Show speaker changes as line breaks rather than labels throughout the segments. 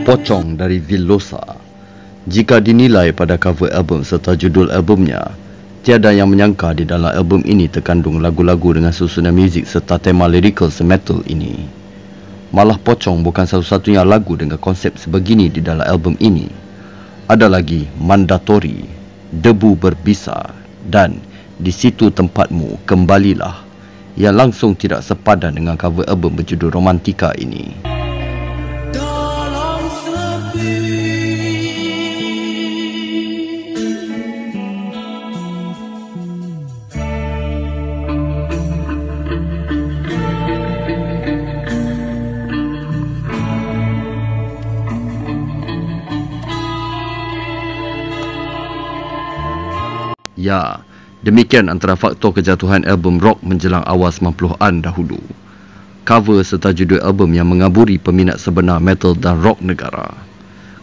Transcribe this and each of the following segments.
Pocong dari Villosa. Jika dinilai pada cover album serta judul albumnya, tiada yang menyangka di dalam album ini terkandung lagu-lagu dengan susunan muzik serta tema lirikal semetal ini. Malah Pocong bukan satu-satunya lagu dengan konsep sebegini di dalam album ini. Ada lagi Mandatori, Debu Berbisa dan Di Situ Tempatmu, Kembalilah, yang langsung tidak sepadan dengan cover album berjudul Romantika ini. Ya, demikian antara faktor kejatuhan album rock menjelang awal 90-an dahulu. Cover serta judul album yang mengaburi peminat sebenar metal dan rock negara.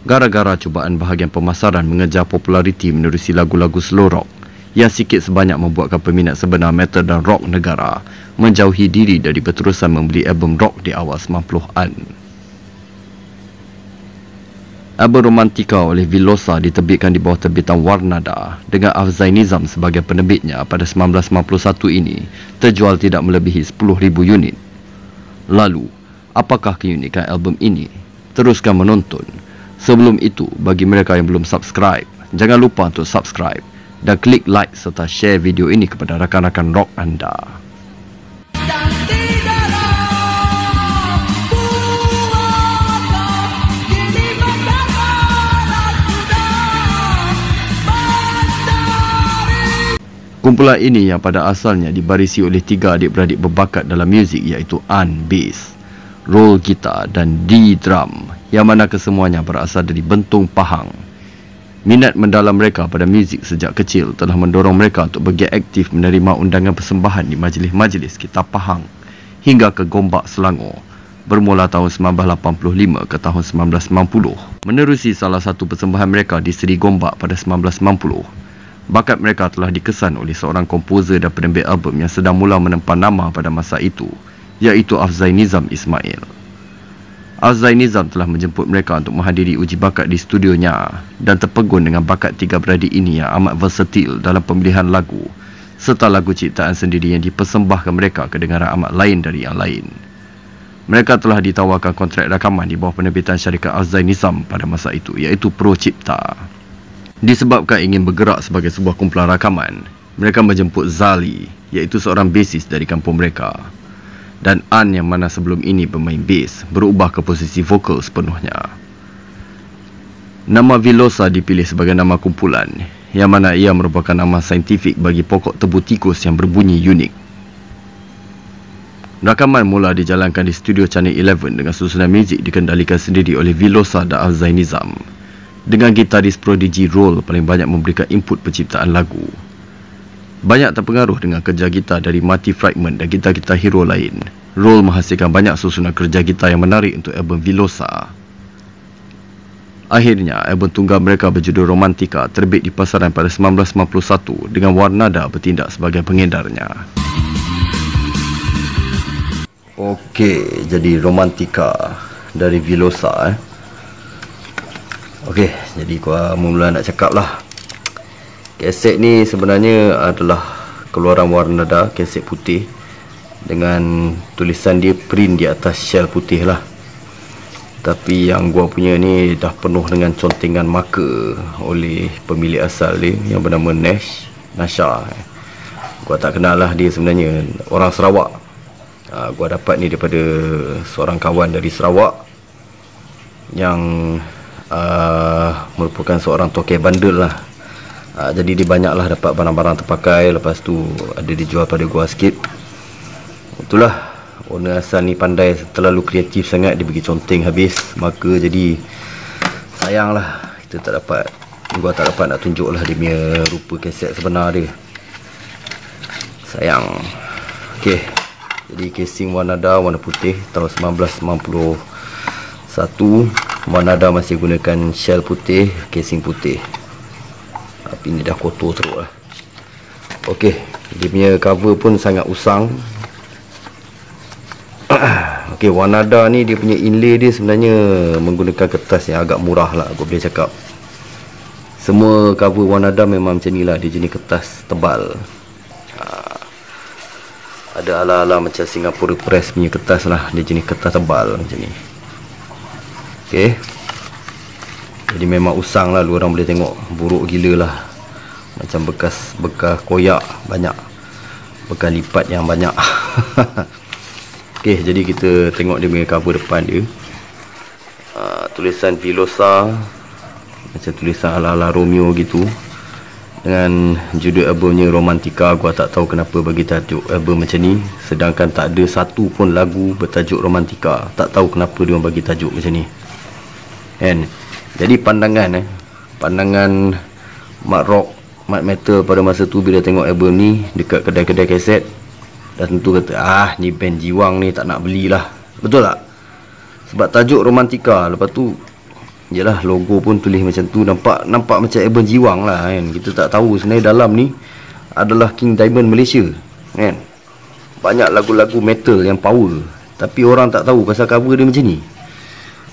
Gara-gara cubaan bahagian pemasaran mengejar populariti menerusi lagu-lagu slow rock yang sikit sebanyak membuatkan peminat sebenar metal dan rock negara menjauhi diri dari berterusan membeli album rock di awal 90-an. Album Romantika oleh Villosa diterbitkan di bawah terbitan Warnada dengan Afzai Nizam sebagai penerbitnya pada 1991 ini terjual tidak melebihi 10,000 unit. Lalu, apakah keunikan album ini? Teruskan menonton. Sebelum itu, bagi mereka yang belum subscribe, jangan lupa untuk subscribe dan klik like serta share video ini kepada rakan-rakan rock anda. Kumpulan ini yang pada asalnya dibarisi oleh 3 adik-beradik berbakat dalam muzik iaitu An bass, roll gitar dan D drum, yang mana kesemuanya berasal dari Bentong Pahang. Minat mendalam mereka pada muzik sejak kecil telah mendorong mereka untuk bergiat aktif menerima undangan persembahan di majlis-majlis Kitab Pahang hingga ke Gombak, Selangor bermula tahun 1985 ke tahun 1990. Menerusi salah satu persembahan mereka di Seri Gombak pada 1990, bakat mereka telah dikesan oleh seorang komposer dan penerbit album yang sedang mula menempa nama pada masa itu, iaitu Afzai Nizam Ismail. Afzai Nizam telah menjemput mereka untuk menghadiri uji bakat di studionya dan terpegun dengan bakat 3 beradik ini yang amat versatil dalam pemilihan lagu serta lagu ciptaan sendiri yang dipersembahkan mereka kedengaran amat lain dari yang lain. Mereka telah ditawarkan kontrak rakaman di bawah penerbitan syarikat Afzai Nizam pada masa itu, iaitu Pro Cipta. Disebabkan ingin bergerak sebagai sebuah kumpulan rakaman, mereka menjemput Zali, iaitu seorang basis dari kampung mereka, dan An yang mana sebelum ini bermain bass berubah ke posisi vokal sepenuhnya. Nama Villosa dipilih sebagai nama kumpulan, yang mana ia merupakan nama saintifik bagi pokok tebu tikus yang berbunyi unik. Rakaman mula dijalankan di studio Channel 11 dengan susunan muzik dikendalikan sendiri oleh Villosa dan Afzai Nizam, dengan gitaris prodigi Roll paling banyak memberikan input penciptaan lagu. Banyak terpengaruh dengan kerja gitar dari Marty Friedman dan gitar-gitar hero lain. Roll menghasilkan banyak susunan kerja gitar yang menarik untuk album Villosa. Akhirnya, album tunggal mereka berjudul Romantika terbit di pasaran pada 1991 dengan Warnada bertindak sebagai pengedarnya. Okey, jadi Romantika dari Villosa. Okey, jadi gua mula nak cakap lah. Kaset ni sebenarnya adalah keluaran Warnada, kaset putih dengan tulisan dia print di atas shell putih lah. Tapi yang gua punya ni dah penuh dengan contingan marker oleh pemilik asal dia yang bernama Nasha. Gua tak kenal lah dia sebenarnya, orang Sarawak. Gua dapat ni daripada seorang kawan dari Sarawak yang merupakan seorang tokek bandel lah. Jadi dia banyaklah dapat barang-barang terpakai. Lepas tu ada dijual pada gua sikit. Itulah, owner asal ni pandai, terlalu kreatif sangat. Dia bagi conteng habis maka jadi sayang lah kita tak dapat, gua tak dapat nak tunjuk lah dia punya rupa kaset sebenar dia. Sayang. Okey, jadi casing Warnada warna putih tahun 1991. Warnada masih gunakan shell putih, casing putih. Tapi ni dah kotor teruk lah. Okey, dia punya cover pun sangat usang. Okey, Wanada ni dia punya inlay dia sebenarnya menggunakan kertas yang agak murah lah, aku boleh cakap. Semua cover Wanada memang macam ni lah, dia jenis kertas tebal. Ada ala-ala macam Singapore Press punya kertas lah, dia jenis kertas tebal macam ni. Okey, jadi memang usang lah, lu orang boleh tengok, buruk gila lah. Macam bekas koyak banyak, bekas lipat yang banyak. Okey, jadi kita tengok dia punya cover depan dia. Tulisan Velosa, macam tulisan ala-ala Romeo gitu, dengan judul albumnya Romantika. Gua tak tahu kenapa bagi tajuk album macam ni, sedangkan tak ada satu pun lagu bertajuk Romantika. Tak tahu kenapa dia bagi tajuk macam ni, kan? Jadi pandangan mat rock, mat metal pada masa tu bila tengok album ni dekat kedai-kedai kaset, dah tentu kata, ni band jiwang ni, tak nak belilah. Betul tak? Sebab tajuk Romantika, lepas tu yelah, logo pun tulis macam tu, nampak macam album jiwang lah, kan? Kita tak tahu sebenarnya dalam ni adalah King Diamond Malaysia, kan? Banyak lagu-lagu metal yang power, tapi orang tak tahu pasal cover dia macam ni.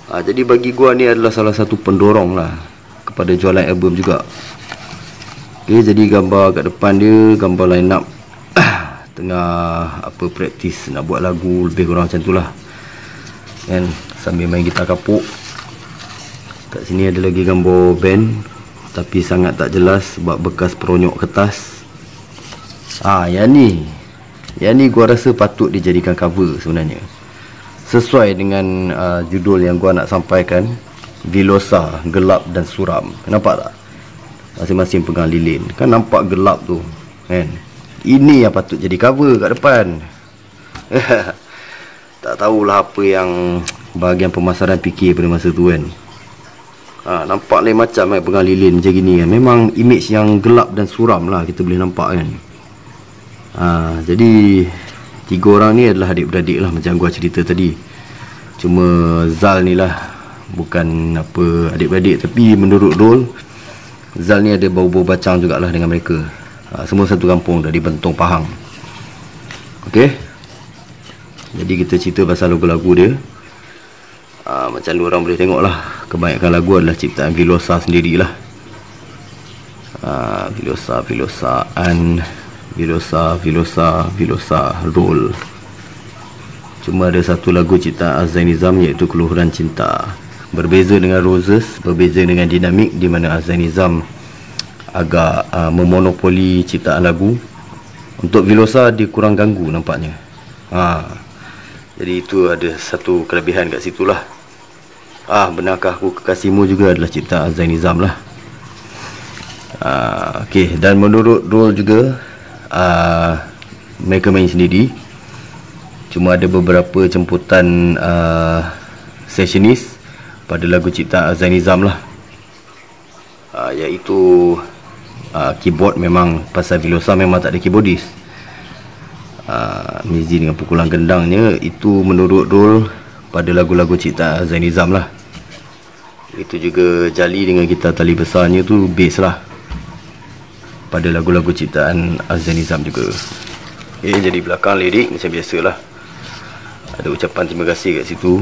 Jadi bagi gua ni adalah salah satu pendorong lah kepada jualan album juga. Okay, jadi gambar kat depan dia, gambar line up tengah praktis nak buat lagu, lebih kurang macam tu lah, kan? Sambil main gitar kapuk. Kat sini ada lagi gambar band, tapi sangat tak jelas sebab bekas peronyok kertas. Yang ni gua rasa patut dijadikan cover sebenarnya, sesuai dengan judul yang gua nak sampaikan, Velosa, gelap dan suram. Nampak tak? Masing-masing pegang lilin, kan nampak gelap tu, kan? Ini yang patut jadi cover kat depan. Tak tahulah apa yang bahagian pemasaran fikir pada masa tu, kan? Nampak lain macam, pegang lilin macam gini, kan? Memang image yang gelap dan suram lah kita boleh nampak, kan? Jadi 3 orang ni adalah adik-beradik lah, macam gua cerita tadi. Cuma Zal ni lah bukan adik-beradik, tapi menurut Rol, Zal ni ada bau-bau bacang jugalah dengan mereka. Semua satu kampung, dari Bentong, Pahang. Okey, jadi kita cerita pasal lagu-lagu dia. Macam lu orang boleh tengok lah, kebanyakan lagu adalah ciptaan Velosa sendirilah. Velosa Rol. Cuma ada satu lagu ciptaan Azhar Nizam, iaitu Keluhuran Cinta. Berbeza dengan Roses, berbeza dengan Dinamik, di mana Azhar Nizam agak memonopoli ciptaan lagu. Untuk Velosa dia kurang ganggu nampaknya. Jadi itu ada satu kelebihan kat situ lah. Benarkah Aku Kekasihmu juga adalah ciptaan Azhar Nizam lah. Okey, dan menurut Rol juga, mereka main sendiri. Cuma ada beberapa jemputan sessionis pada lagu ciptaan Azhar Nizam lah. Iaitu keyboard, memang pasal Velosa memang tak ada keyboardist. Mizi dengan pukulan gendangnya itu menurut Rol pada lagu-lagu ciptaan Azhar Nizam lah. Itu juga Jali dengan gitar tali besarnya tu bass lah pada lagu-lagu ciptaan Azhar Nizam juga. Jadi belakang lirik macam biasalah, ada ucapan terima kasih kat situ.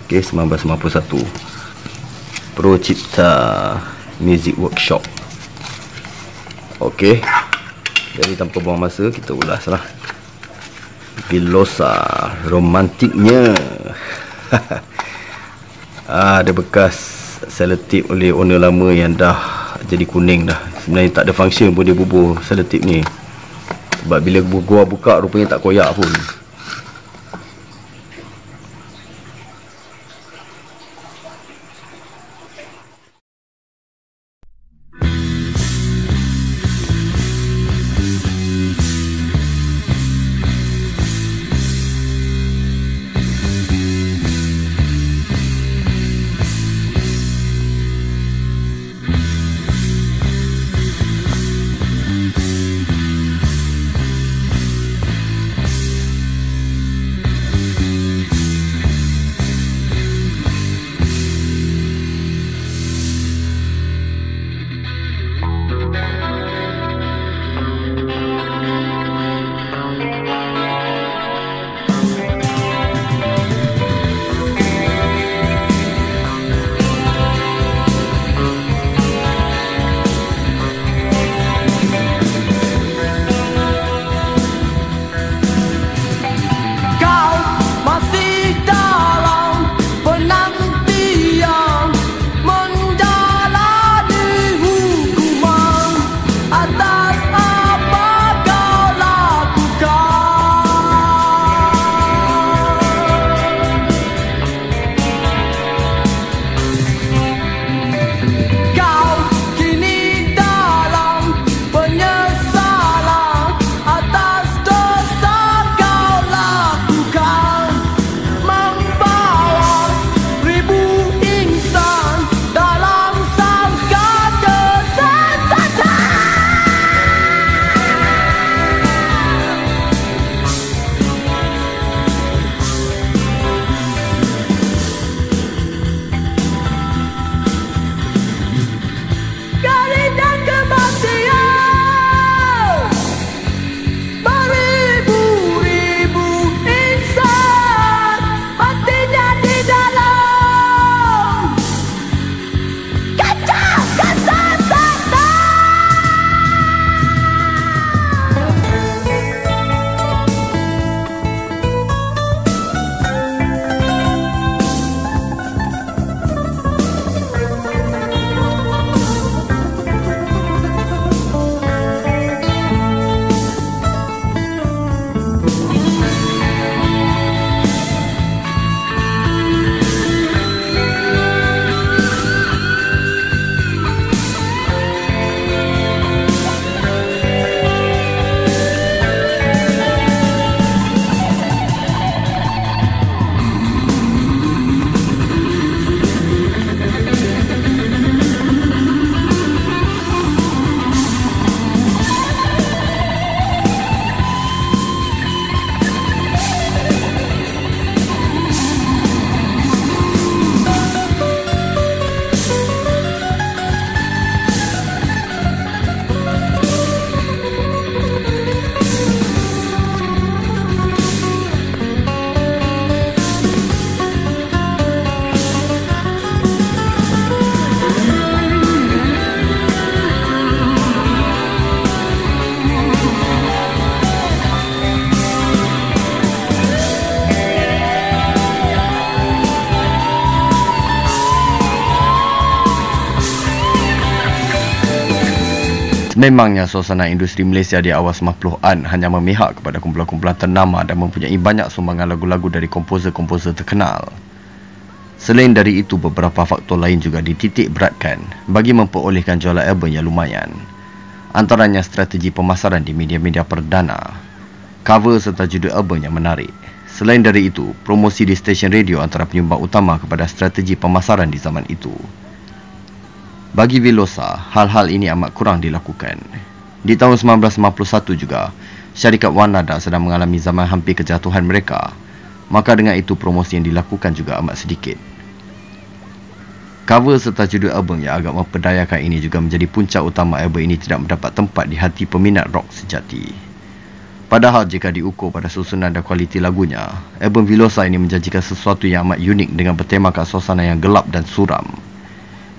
1991 Pro Cipta Music Workshop. Okey, jadi tanpa buang masa, kita ulas lah Velosa, romantiknya. Ada bekas selotip oleh owner lama yang dah jadi kuning dah. Sebenarnya tak ada function pun dia bubuh selotip ni, sebab bila gua buka rupanya tak koyak pun. Sememangnya suasana industri Malaysia di awal 90-an hanya memihak kepada kumpulan-kumpulan ternama dan mempunyai banyak sumbangan lagu-lagu dari komposer-komposer terkenal. Selain dari itu, beberapa faktor lain juga dititik beratkan bagi memperolehkan jualan album yang lumayan. Antaranya strategi pemasaran di media-media perdana, cover serta judul album yang menarik. Selain dari itu, promosi di stesen radio antara penyumbang utama kepada strategi pemasaran di zaman itu. Bagi Velosa, hal-hal ini amat kurang dilakukan. Di tahun 1991 juga, syarikat Wanada sedang mengalami zaman hampir kejatuhan mereka. Maka dengan itu promosi yang dilakukan juga amat sedikit. Cover serta judul album yang agak memperdayakan ini juga menjadi puncak utama album ini tidak mendapat tempat di hati peminat rock sejati. Padahal jika diukur pada susunan dan kualiti lagunya, album Velosa ini menjanjikan sesuatu yang amat unik dengan bertemakan suasana yang gelap dan suram.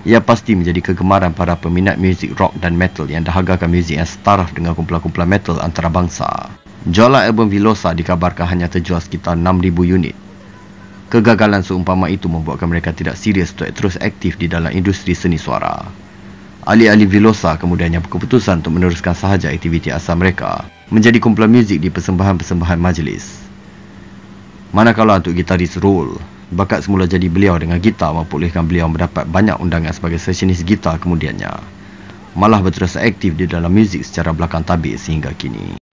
Ia pasti menjadi kegemaran para peminat muzik rock dan metal yang dahagakan muzik yang setaraf dengan kumpulan-kumpulan metal antarabangsa. Jualan album Velosa dikabarkan hanya terjual sekitar 6,000 unit. Kegagalan seumpama itu membuatkan mereka tidak serius untuk terus aktif di dalam industri seni suara. Ahli-ahli Velosa kemudiannya berkeputusan untuk meneruskan sahaja aktiviti asal mereka, menjadi kumpulan muzik di persembahan-persembahan majlis. Manakala untuk gitaris Roll, bakat semula jadi beliau dengan gitar memperolehkan beliau mendapat banyak undangan sebagai sesionis gitar kemudiannya. Malah berterus aktif di dalam muzik secara belakang tabir sehingga kini.